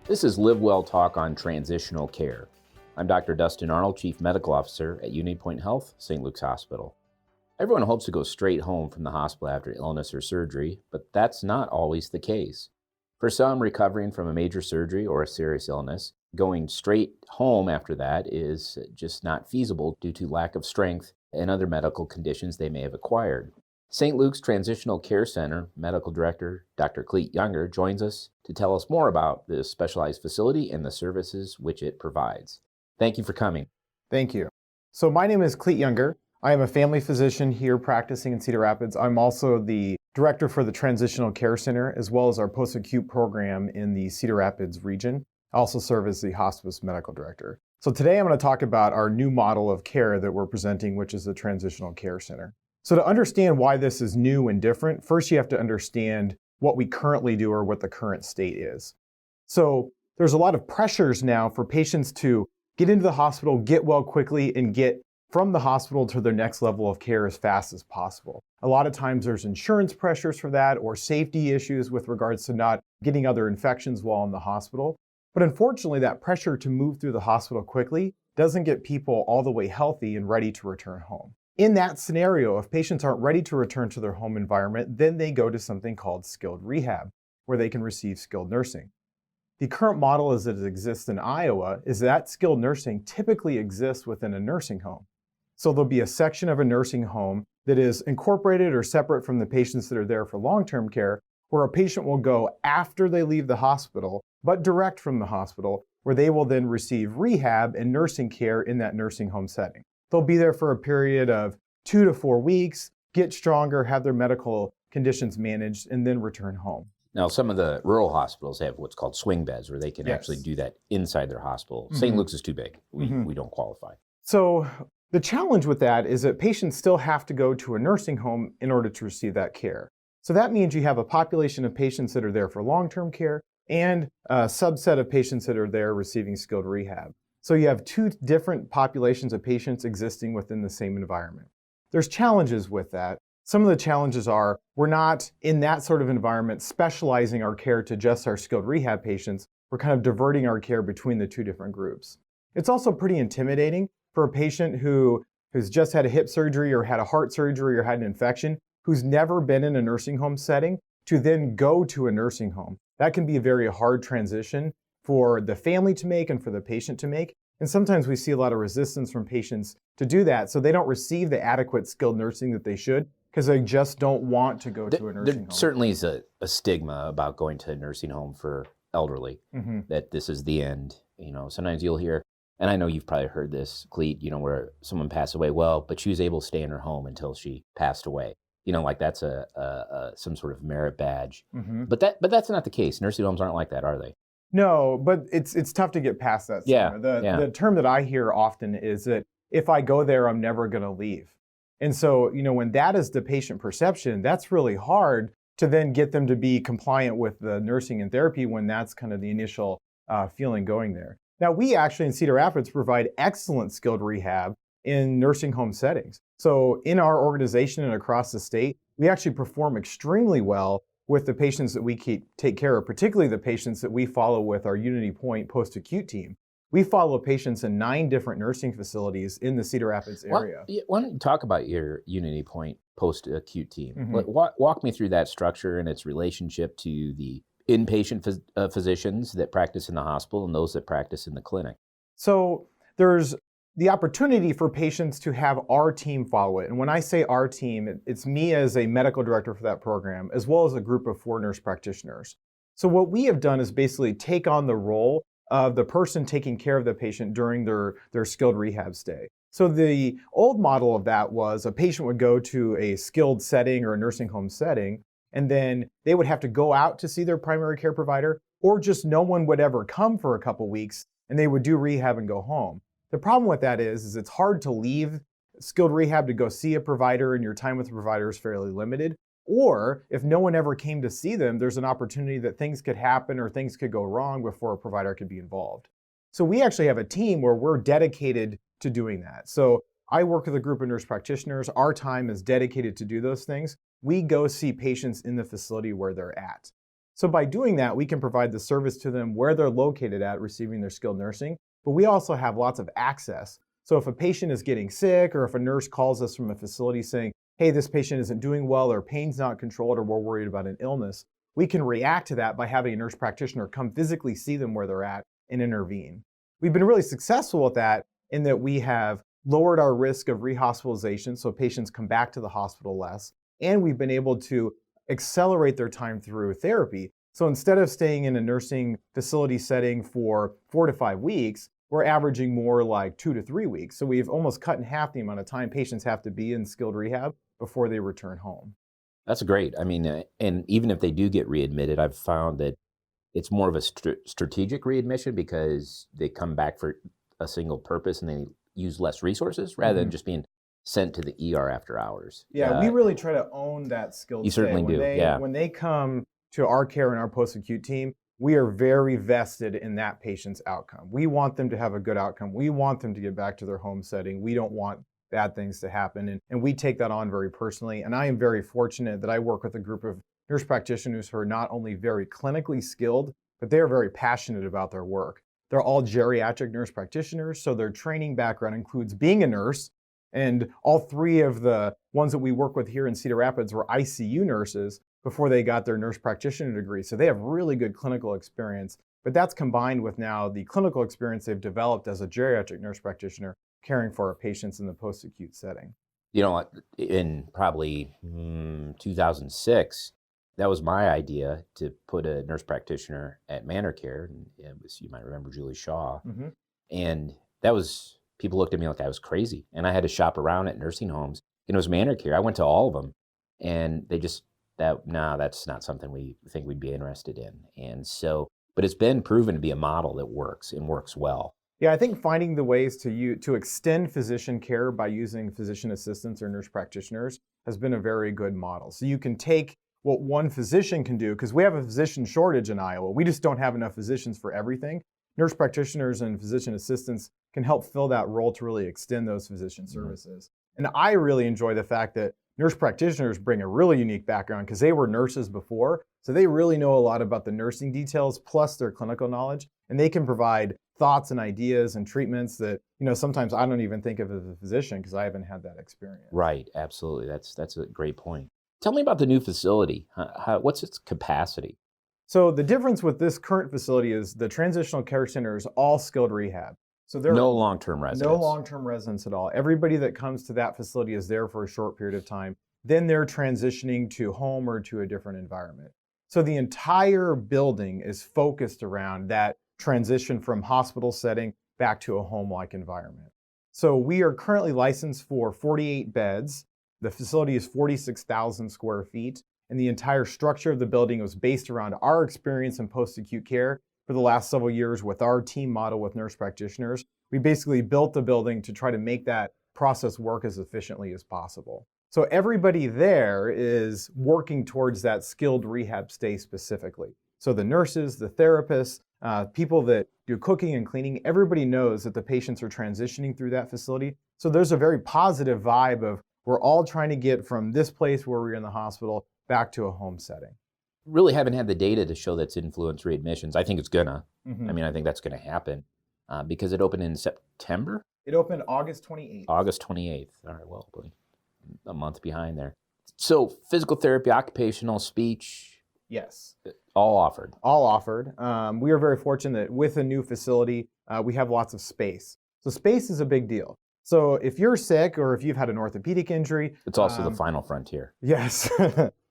This is LiveWell Talk on Transitional Care. I'm Dr. Dustin Arnold, Chief Medical Officer at Unity Point Health, St. Luke's Hospital. Everyone hopes to go straight home from the hospital after illness or surgery, but that's not always the case. For some recovering from a major surgery or a serious illness, going straight home after that is just not feasible due to lack of strength and other medical conditions they may have acquired. St. Luke's Transitional Care Center Medical Director Dr. Clete Younger joins us to tell us more about this specialized facility and the services which it provides. Thank you for coming. Thank you. So my name is Clete Younger. I am a family physician here practicing in Cedar Rapids. I'm also the director for the Transitional Care Center, as well as our post-acute program in the Cedar Rapids region. I also serve as the hospice medical director. So today I'm going to talk about our new model of care that we're presenting, which is the Transitional Care Center. So to understand why this is new and different, first you have to understand what we currently do or what the current state is. So there's a lot of pressures now for patients to get into the hospital, get well quickly, and get from the hospital to their next level of care as fast as possible. A lot of times there's insurance pressures for that or safety issues with regards to not getting other infections while in the hospital. But unfortunately, that pressure to move through the hospital quickly doesn't get people all the way healthy and ready to return home. In that scenario, if patients aren't ready to return to their home environment, then they go to something called skilled rehab, where they can receive skilled nursing. The current model as it exists in Iowa is that skilled nursing typically exists within a nursing home. So there'll be a section of a nursing home that is incorporated or separate from the patients that are there for long-term care, where a patient will go after they leave the hospital, but direct from the hospital, where they will then receive rehab and nursing care in that nursing home setting. They'll be there for a period of 2 to 4 weeks, get stronger, have their medical conditions managed, and then return home. Now, some of the rural hospitals have what's called swing beds, where they can actually do that inside their hospital. St. Luke's is too big. We don't qualify. So the challenge with that is that patients still have to go to a nursing home in order to receive that care. So that means you have a population of patients that are there for long-term care and a subset of patients that are there receiving skilled rehab. So you have two different populations of patients existing within the same environment. There's challenges with that. Some of the challenges are we're not in that sort of environment specializing our care to just our skilled rehab patients. We're kind of diverting our care between the two different groups. It's also pretty intimidating for a patient who's just had a hip surgery or had a heart surgery or had an infection, who's never been in a nursing home setting, to then go to a nursing home. That can be a very hard transition for the family to make and for the patient to make. And sometimes we see a lot of resistance from patients to do that, so they don't receive the adequate skilled nursing that they should because they just don't want to go to a nursing home. There certainly is a stigma about going to a nursing home for elderly, that this is the end. You know, sometimes you'll hear, and I know you've probably heard this, Clete, you know, where someone passed away, well, but she was able to stay in her home until she passed away. You know, like that's some sort of merit badge. But that's not the case. Nursing homes aren't like that, are they? No, but it's tough to get past that. The term that I hear often is that if I go there, I'm never going to leave. And so, you know, when that is the patient perception, that's really hard to then get them to be compliant with the nursing and therapy when that's kind of the initial feeling going there. Now, we actually in Cedar Rapids provide excellent skilled rehab in nursing home settings. So in our organization and across the state, we actually perform extremely well with the patients that we take care of, particularly the patients that we follow with our Unity Point post-acute team. We follow patients in 9 different nursing facilities in the Cedar Rapids area. Why don't you talk about your Unity Point post-acute team? Walk me through that structure and its relationship to the inpatient physicians that practice in the hospital and those that practice in the clinic. So there's the opportunity for patients to have our team follow it. And when I say our team, it's me as a medical director for that program, as well as a group of 4 nurse practitioners. So what we have done is basically take on the role of the person taking care of the patient during their skilled rehab stay. So the old model of that was a patient would go to a skilled setting or a nursing home setting, and then they would have to go out to see their primary care provider, or just no one would ever come for a couple weeks, and they would do rehab and go home. The problem with that is it's hard to leave skilled rehab to go see a provider and your time with the provider is fairly limited. Or if no one ever came to see them, there's an opportunity that things could happen or things could go wrong before a provider could be involved. So we actually have a team where we're dedicated to doing that. So I work with a group of nurse practitioners. Our time is dedicated to do those things. We go see patients in the facility where they're at. So by doing that, we can provide the service to them where they're located at receiving their skilled nursing, but we also have lots of access. So if a patient is getting sick, or if a nurse calls us from a facility saying, hey, this patient isn't doing well, or pain's not controlled, or we're worried about an illness, we can react to that by having a nurse practitioner come physically see them where they're at and intervene. We've been really successful with that in that we have lowered our risk of rehospitalization, so patients come back to the hospital less, and we've been able to accelerate their time through therapy. So instead of staying in a nursing facility setting for 4 to 5 weeks, we're averaging more like 2 to 3 weeks. So we've almost cut in half the amount of time patients have to be in skilled rehab before they return home. That's great. I mean, and even if they do get readmitted, I've found that it's more of a strategic readmission because they come back for a single purpose and they use less resources rather than just being sent to the ER after hours. Yeah, we really try to own that skilled You certainly do, yeah. When they come to our care and our post-acute team, we are very vested in that patient's outcome. We want them to have a good outcome. We want them to get back to their home setting. We don't want bad things to happen. And we take that on very personally. And I am very fortunate that I work with a group of nurse practitioners who are not only very clinically skilled, but they are very passionate about their work. They're all geriatric nurse practitioners, so their training background includes being a nurse. And all 3 of the ones that we work with here in Cedar Rapids were ICU nurses before they got their nurse practitioner degree. So they have really good clinical experience, but that's combined with now the clinical experience they've developed as a geriatric nurse practitioner caring for our patients in the post-acute setting. You know, in probably 2006, that was my idea to put a nurse practitioner at Manor Care. And it was, you might remember Julie Shaw. And that was, people looked at me like I was crazy. And I had to shop around at nursing homes. And it was Manor Care. I went to all of them. And they just, that's not something we think we'd be interested in. And so, but it's been proven to be a model that works and works well. Yeah, I think finding the ways to extend physician care by using physician assistants or nurse practitioners has been a very good model. So you can take what one physician can do, because we have a physician shortage in Iowa. We just don't have enough physicians for everything. Nurse practitioners and physician assistants can help fill that role to really extend those physician services. And I really enjoy the fact that nurse practitioners bring a really unique background because they were nurses before. So they really know a lot about the nursing details plus their clinical knowledge. And they can provide thoughts and ideas and treatments that, sometimes I don't even think of as a physician because I haven't had that experience. Right, absolutely. That's a great point. Tell me about the new facility. What's its capacity? So the difference with this current facility is the Transitional Care Center is all skilled rehab. So there no long-term residents. No long-term residents at all. Everybody that comes to that facility is there for a short period of time. Then they're transitioning to home or to a different environment. So the entire building is focused around that transition from hospital setting back to a home-like environment. So we are currently licensed for 48 beds. The facility is 46,000 square feet, and the entire structure of the building was based around our experience in post-acute care for the last several years with our team model with nurse practitioners. We basically built the building to try to make that process work as efficiently as possible. So everybody there is working towards that skilled rehab stay specifically. So the nurses, the therapists, people that do cooking and cleaning, everybody knows that the patients are transitioning through that facility. So there's a very positive vibe of we're all trying to get from this place where we're in the hospital back to a home setting. Really haven't had the data to show that's influenced readmissions. I think it's gonna. I mean, I think that's gonna happen because it opened in September? It opened August 28th. August 28th. All right, well, a month behind there. So physical therapy, occupational, speech. Yes. All offered. All offered. We are very fortunate that with a new facility, we have lots of space. So space is a big deal. So if you're sick or if you've had an orthopedic injury. It's also the final frontier. Yes.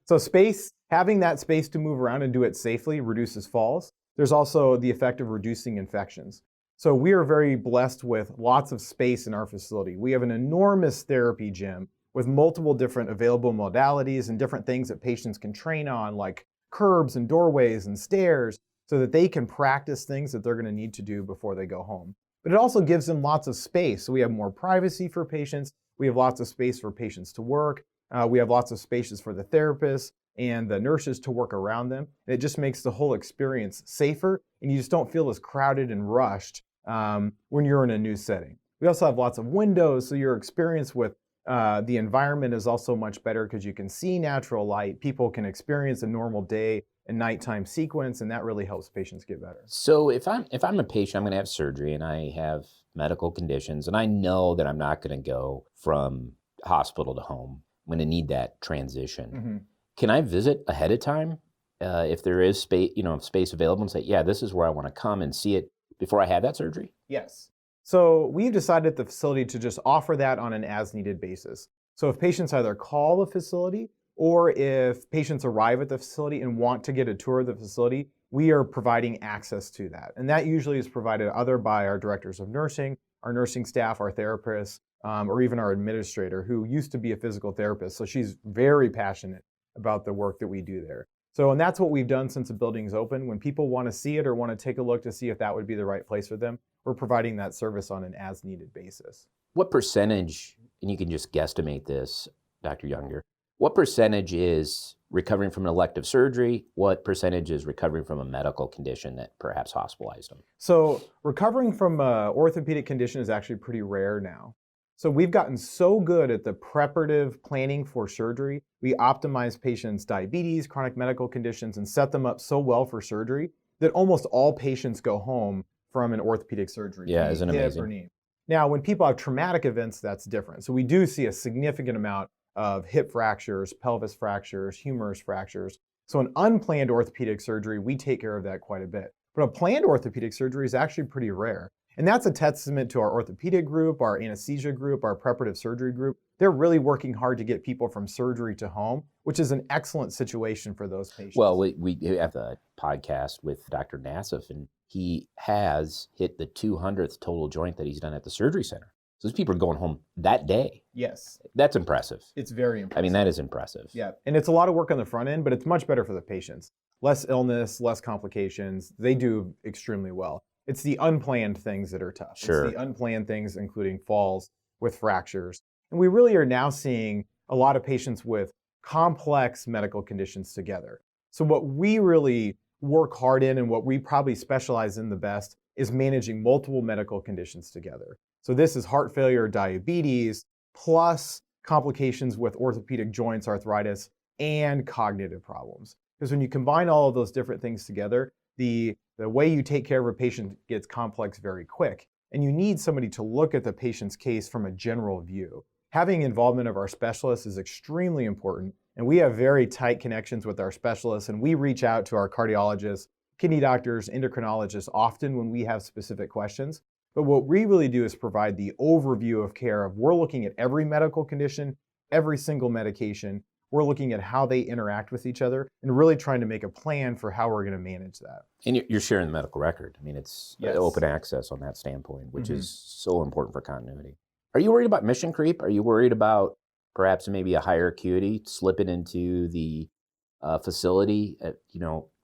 So space, having that space to move around and do it safely reduces falls. There's also the effect of reducing infections. So we are very blessed with lots of space in our facility. We have an enormous therapy gym with multiple different available modalities and different things that patients can train on, like curbs and doorways and stairs, so that they can practice things that they're going to need to do before they go home. But it also gives them lots of space. So we have more privacy for patients. We have lots of space for patients to work. We have lots of spaces for the therapists and the nurses to work around them. And it just makes the whole experience safer, and you just don't feel as crowded and rushed when you're in a new setting. We also have lots of windows, so your experience with the environment is also much better because you can see natural light. People can experience a normal day and nighttime sequence, and that really helps patients get better. So if I'm a patient, I'm going to have surgery and I have medical conditions and I know that I'm not going to go from hospital to home. I'm going to need that transition. Mm-hmm. Can I visit ahead of time if there is space available and say, yeah, this is where I want to come and see it before I have that surgery? Yes. So we've decided at the facility to just offer that on an as-needed basis. So if patients either call the facility or if patients arrive at the facility and want to get a tour of the facility, we are providing access to that. And that usually is provided either by our directors of nursing, our nursing staff, our therapists, or even our administrator who used to be a physical therapist. So she's very passionate about the work that we do there. So, and that's what we've done since the building's open. When people want to see it or want to take a look to see if that would be the right place for them, we're providing that service on an as-needed basis. What percentage, and you can just guesstimate this, Dr. Younger, what percentage is recovering from an elective surgery? What percentage is recovering from a medical condition that perhaps hospitalized them? So recovering from an orthopedic condition is actually pretty rare now. So we've gotten so good at the preparative planning for surgery. We optimize patients' diabetes, chronic medical conditions, and set them up so well for surgery that almost all patients go home from an orthopedic surgery. Yeah, isn't it amazing? Now, when people have traumatic events, that's different. So we do see a significant amount of hip fractures, pelvis fractures, humerus fractures. So an unplanned orthopedic surgery, we take care of that quite a bit. But a planned orthopedic surgery is actually pretty rare. And that's a testament to our orthopedic group, our anesthesia group, our preparative surgery group. They're really working hard to get people from surgery to home, which is an excellent situation for those patients. Well, we have a podcast with Dr. Nassif, and he has hit the 200th total joint that he's done at the surgery center. So those people are going home that day. Yes. That's impressive. It's very impressive. I mean, that is impressive. Yeah. And it's a lot of work on the front end, but it's much better for the patients. Less illness, less complications. They do extremely well. It's the unplanned things that are tough. Sure. It's the unplanned things, including falls with fractures. And we really are now seeing a lot of patients with complex medical conditions together. So what we really work hard in and what we probably specialize in the best is managing multiple medical conditions together. So this is heart failure, diabetes, plus complications with orthopedic joints, arthritis, and cognitive problems. Because when you combine all of those different things together, the way you take care of a patient gets complex very quick. And you need somebody to look at the patient's case from a general view. Having involvement of our specialists is extremely important. And we have very tight connections with our specialists. And we reach out to our cardiologists, kidney doctors, endocrinologists often when we have specific questions. But what we really do is provide the overview of care of we're looking at every medical condition, every single medication. We're looking at how they interact with each other and really trying to make a plan for how we're going to manage that. And you're sharing the medical record. I mean, it's Yes. open access on that standpoint, which Mhm. is so important for continuity. Are you worried about mission creep? Are you worried about perhaps maybe a higher acuity slipping into the facility,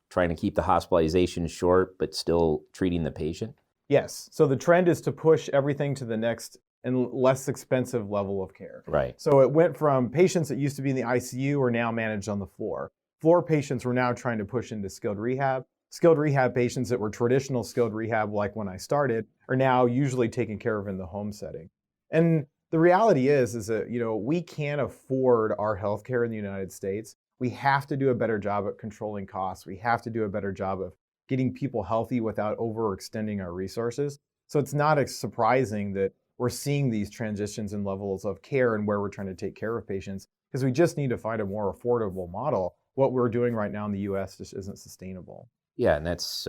trying to keep the hospitalization short, but still treating the patient? Yes. So the trend is to push everything to the next and less expensive level of care. Right. So it went from patients that used to be in the ICU are now managed on the floor. Floor patients we're now trying to push into skilled rehab. Skilled rehab patients that were traditional skilled rehab, like when I started, are now usually taken care of in the home setting. And the reality is that, we can't afford our healthcare in the United States. We have to do a better job at controlling costs. We have to do a better job of getting people healthy without overextending our resources. So it's not surprising that we're seeing these transitions in levels of care and where we're trying to take care of patients, because we just need to find a more affordable model. What we're doing right now in the US just isn't sustainable. Yeah, and that's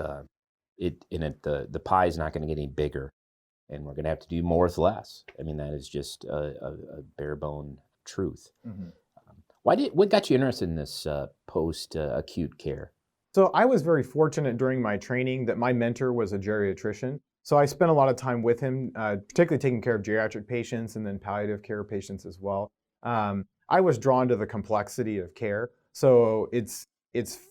the pie is not going to get any bigger, and we're going to have to do more with less. I mean, that is just a bare bone truth. Mm-hmm. What got you interested in this post acute care? So I was very fortunate during my training that my mentor was a geriatrician. So I spent a lot of time with him, particularly taking care of geriatric patients and then palliative care patients as well. I was drawn to the complexity of care. So it's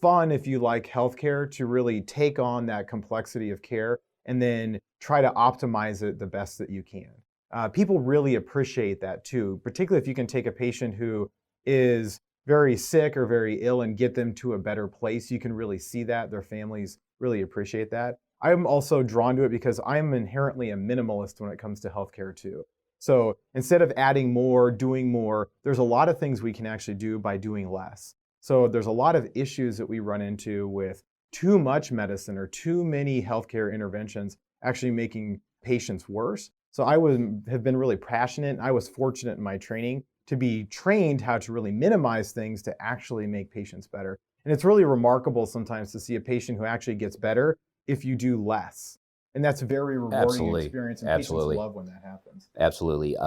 fun if you like healthcare to really take on that complexity of care and then try to optimize it the best that you can. People really appreciate that too, particularly if you can take a patient who is very sick or very ill and get them to a better place. You can really see that. Their families really appreciate that. I'm also drawn to it because I'm inherently a minimalist when it comes to healthcare too. So instead of adding more, doing more, there's a lot of things we can actually do by doing less. So there's a lot of issues that we run into with too much medicine or too many healthcare interventions actually making patients worse. So have been really passionate. I was fortunate in my training to be trained how to really minimize things to actually make patients better. And it's really remarkable sometimes to see a patient who actually gets better if you do less. And that's a very rewarding experience, and patients love when that happens. Absolutely.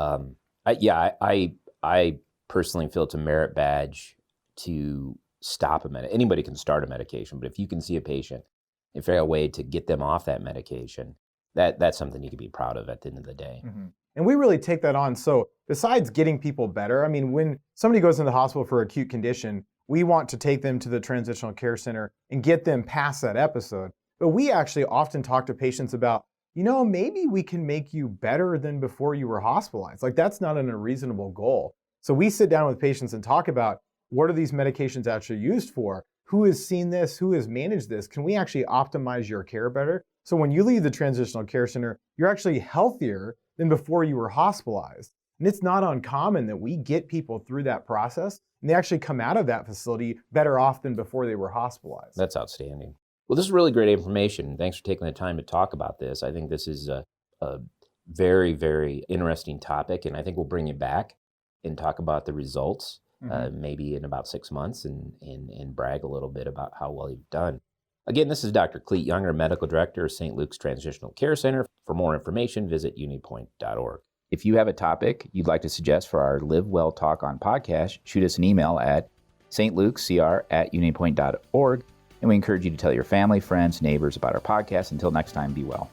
I personally feel it's a merit badge to stop anybody can start a medication, but if you can see a patient and figure out a way to get them off that medication, that's something you can be proud of at the end of the day. Mm-hmm. And we really take that on. So besides getting people better, I mean, when somebody goes into the hospital for acute condition, we want to take them to the Transitional Care Center and get them past that episode. But we actually often talk to patients about, maybe we can make you better than before you were hospitalized. Like, that's not an unreasonable goal. So we sit down with patients and talk about, what are these medications actually used for? Who has seen this? Who has managed this? Can we actually optimize your care better? So when you leave the Transitional Care Center, you're actually healthier than before you were hospitalized. And it's not uncommon that we get people through that process and they actually come out of that facility better off than before they were hospitalized. That's outstanding. Well, this is really great information. Thanks for taking the time to talk about this. I think this is a very, very interesting topic, and I think we'll bring you back and talk about the results, maybe in about 6 months, and brag a little bit about how well you've done. Again, this is Dr. Clete Younger, Medical Director of St. Luke's Transitional Care Center. For more information, visit unipoint.org. If you have a topic you'd like to suggest for our LiveWell Talk On podcast, shoot us an email at stlukecr@unipoint.org, and we encourage you to tell your family, friends, neighbors about our podcast. Until next time, be well.